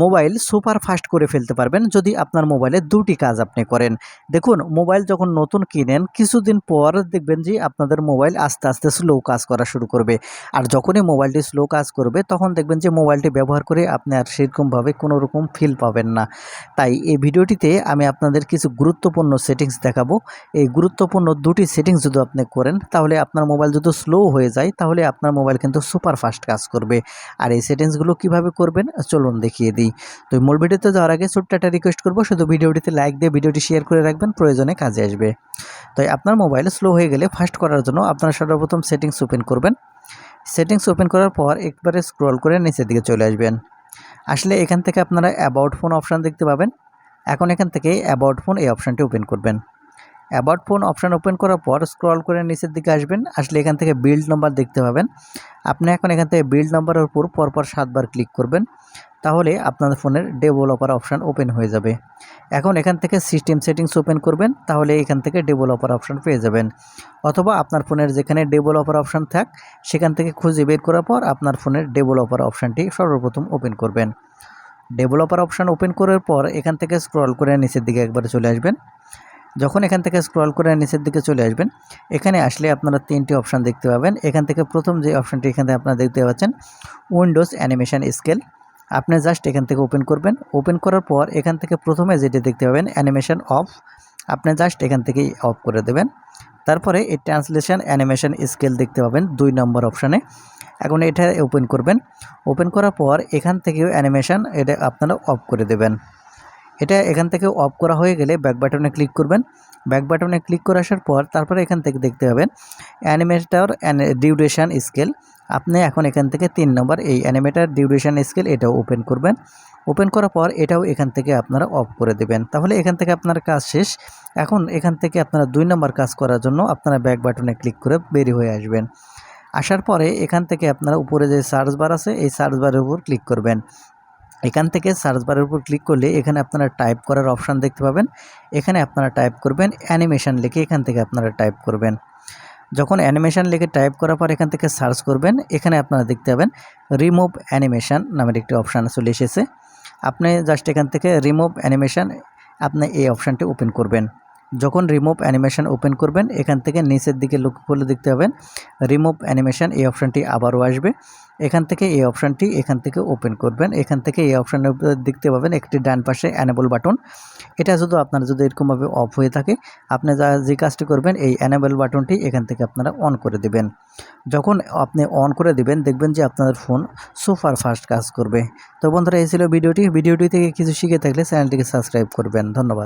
Mobile super fast করে ফেলতে পারবেন যদি আপনার মোবাইলে দুটি কাজ আপনি করেন। দেখুন, মোবাইল যখন নতুন কিনেন কিছুদিন পর দেখবেন যে আপনাদের মোবাইল আস্তে আস্তে স্লো কাজ করা শুরু করবে। আর যখনই মোবাইলটি স্লো কাজ করবে তখন দেখবেন যে মোবাইলটি ব্যবহার করে আপনি আর সেরকমভাবে কোনো রকম ফিল পাবেন না। তাই এই ভিডিওটিতে আমি আপনাদের কিছু গুরুত্বপূর্ণ সেটিংস দেখাবো। এই গুরুত্বপূর্ণ দুটি সেটিংস যদি আপনি করেন তাহলে আপনার মোবাইল যদি স্লো হয়ে যায় তাহলে আপনার মোবাইল কিন্তু সুপার ফাস্ট কাজ করবে। আর এই সেটিংসগুলো কিভাবে করবেন চলুন দেখিয়ে দিই। তো মূল ভিডিওতে যাওয়ার আগে ছোট্ট একটা রিকোয়েস্ট করব, শুধু ভিডিওটিতে লাইক দিয়ে ভিডিওটি শেয়ার করে রাখবেন, প্রয়োজনে কাজে আসবে। তাই আপনার মোবাইল স্লো হয়ে গেলে ফাস্ট করার জন্য আপনারা সর্বপ্রথম সেটিংস ওপেন করবেন। সেটিংস ওপেন করার পর একবারে স্ক্রল করে নিচের দিকে চলে আসবেন। আসলে এখান থেকে আপনারা অ্যাবাউট ফোন অপশান দেখতে পাবেন। এখন এখান থেকে অ্যাবাউট ফোন এই অপশানটি ওপেন করবেন। অ্যাবাউট ফোন অপশান ওপেন করার পর স্ক্রল করে নিচের দিকে আসবেন। আসলে এখান থেকে বিল্ড নাম্বার দেখতে পাবেন। আপনি এখন এখান থেকে বিল্ড নাম্বারের উপর পরপর 7 বার ক্লিক করবেন। তাহলে আপনাদের ফোনের ডেভেলপার অপশান ওপেন হয়ে যাবে। এখন এখান থেকে সিস্টেম সেটিংস ওপেন করবেন, তাহলে এখান থেকে ডেভেলপার অপশান পেয়ে যাবেন। অথবা আপনার ফোনের যেখানে ডেভেলপার অপশান থাক সেখান থেকে খুঁজে বের করার পর আপনার ফোনের ডেভেলপার অপশানটি সর্বপ্রথম ওপেন করবেন। ডেভেলপার অপশান ওপেন করার পর এখান থেকে স্ক্রল করে নিচের দিকে একবারে চলে আসবেন। যখন এখান থেকে স্ক্রল করে নিচের দিকে চলে আসবেন, এখানে আসলে আপনারা 3টি অপশান দেখতে পাবেন। এখান থেকে প্রথম যে অপশানটি এখানে আপনারা দেখতে পাচ্ছেন উইন্ডোজ অ্যানিমেশন স্কেল, আপনি জাস্ট এখান থেকে ওপেন করবেন। ওপেন করার পর এখান থেকে প্রথমে যেটি দেখতে পাবেন অ্যানিমেশন অফ, আপনি জাস্ট এখান থেকেই অফ করে দেবেন। তারপরে এই ট্রান্সলেশন অ্যানিমেশন স্কেল দেখতে পাবেন 2 নম্বর অপশানে, এখন এটা ওপেন করবেন। ওপেন করার পর এখান থেকেও অ্যানিমেশন এটা আপনারা অফ করে দেবেন। এটা এখান থেকে অফ করা হয়ে গেলে ব্যাক বাটনে ক্লিক করবেন। ব্যাক বাটনে ক্লিক করে আসার পর তারপরে এখান থেকে দেখতে পাবেন অ্যানিমেটর ডিউরেশন স্কেল, আপনি এখন এখান থেকে 3 নম্বর এই অ্যানিমেটর ডিউরেশন স্কেল এটাও ওপেন করবেন। ওপেন করার পর এটাও এখান থেকে আপনারা অফ করে দেবেন। তাহলে এখান থেকে আপনার কাজ শেষ। এখন এখান থেকে আপনারা 2 নম্বর কাজ করার জন্য আপনারা ব্যাক বাটনে ক্লিক করে বের হয়ে আসবেন। আসার পরে এখান থেকে আপনারা উপরে যে সার্চ বার আছে এই সার্চ বারের উপর ক্লিক করবেন। এখান থেকে সার্চ বারের উপর ক্লিক করলে এখানে আপনারা টাইপ করার অপশান দেখতে পাবেন। এখানে আপনারা টাইপ করবেন অ্যানিমেশন লিখে, এখান থেকে আপনারা টাইপ করবেন। যখন অ্যানিমেশন লিখে টাইপ করার পর এখান থেকে সার্চ করবেন, এখানে আপনারা দেখতে পাবেন রিমুভ অ্যানিমেশন নামের একটি অপশান চলে এসেছে। আপনি জাস্ট এখান থেকে রিমুভ অ্যানিমেশন আপনি এই অপশানটি ওপেন করবেন। যখন রিমুভ অ্যানিমেশন ওপেন করবেন এখান থেকে নিচের দিকে লক্ষ্য করলে দেখতে পাবেন রিমুভ অ্যানিমেশন এই অপশানটি আবারও আসবে। এখান থেকে এই অপশানটি এখান থেকে ওপেন করবেন। এখান থেকে এই অপশানের উপরে দেখতে পাবেন একটি ডান পাশে অ্যানেবল বাটন, এটা যদি আপনার যদি এরকমভাবে অফ হয়ে থাকে আপনি যে কাজটি করবেন এই অ্যানেবল বাটনটি এখান থেকে আপনারা অন করে দেবেন। যখন আপনি অন করে দেবেন দেখবেন যে আপনাদের ফোন সুপার ফাস্ট কাজ করবে। তো বন্ধুরা, এই ছিল ভিডিওটি থেকে কিছু শিখে থাকলে চ্যানেলটিকে সাবস্ক্রাইব করবেন। ধন্যবাদ।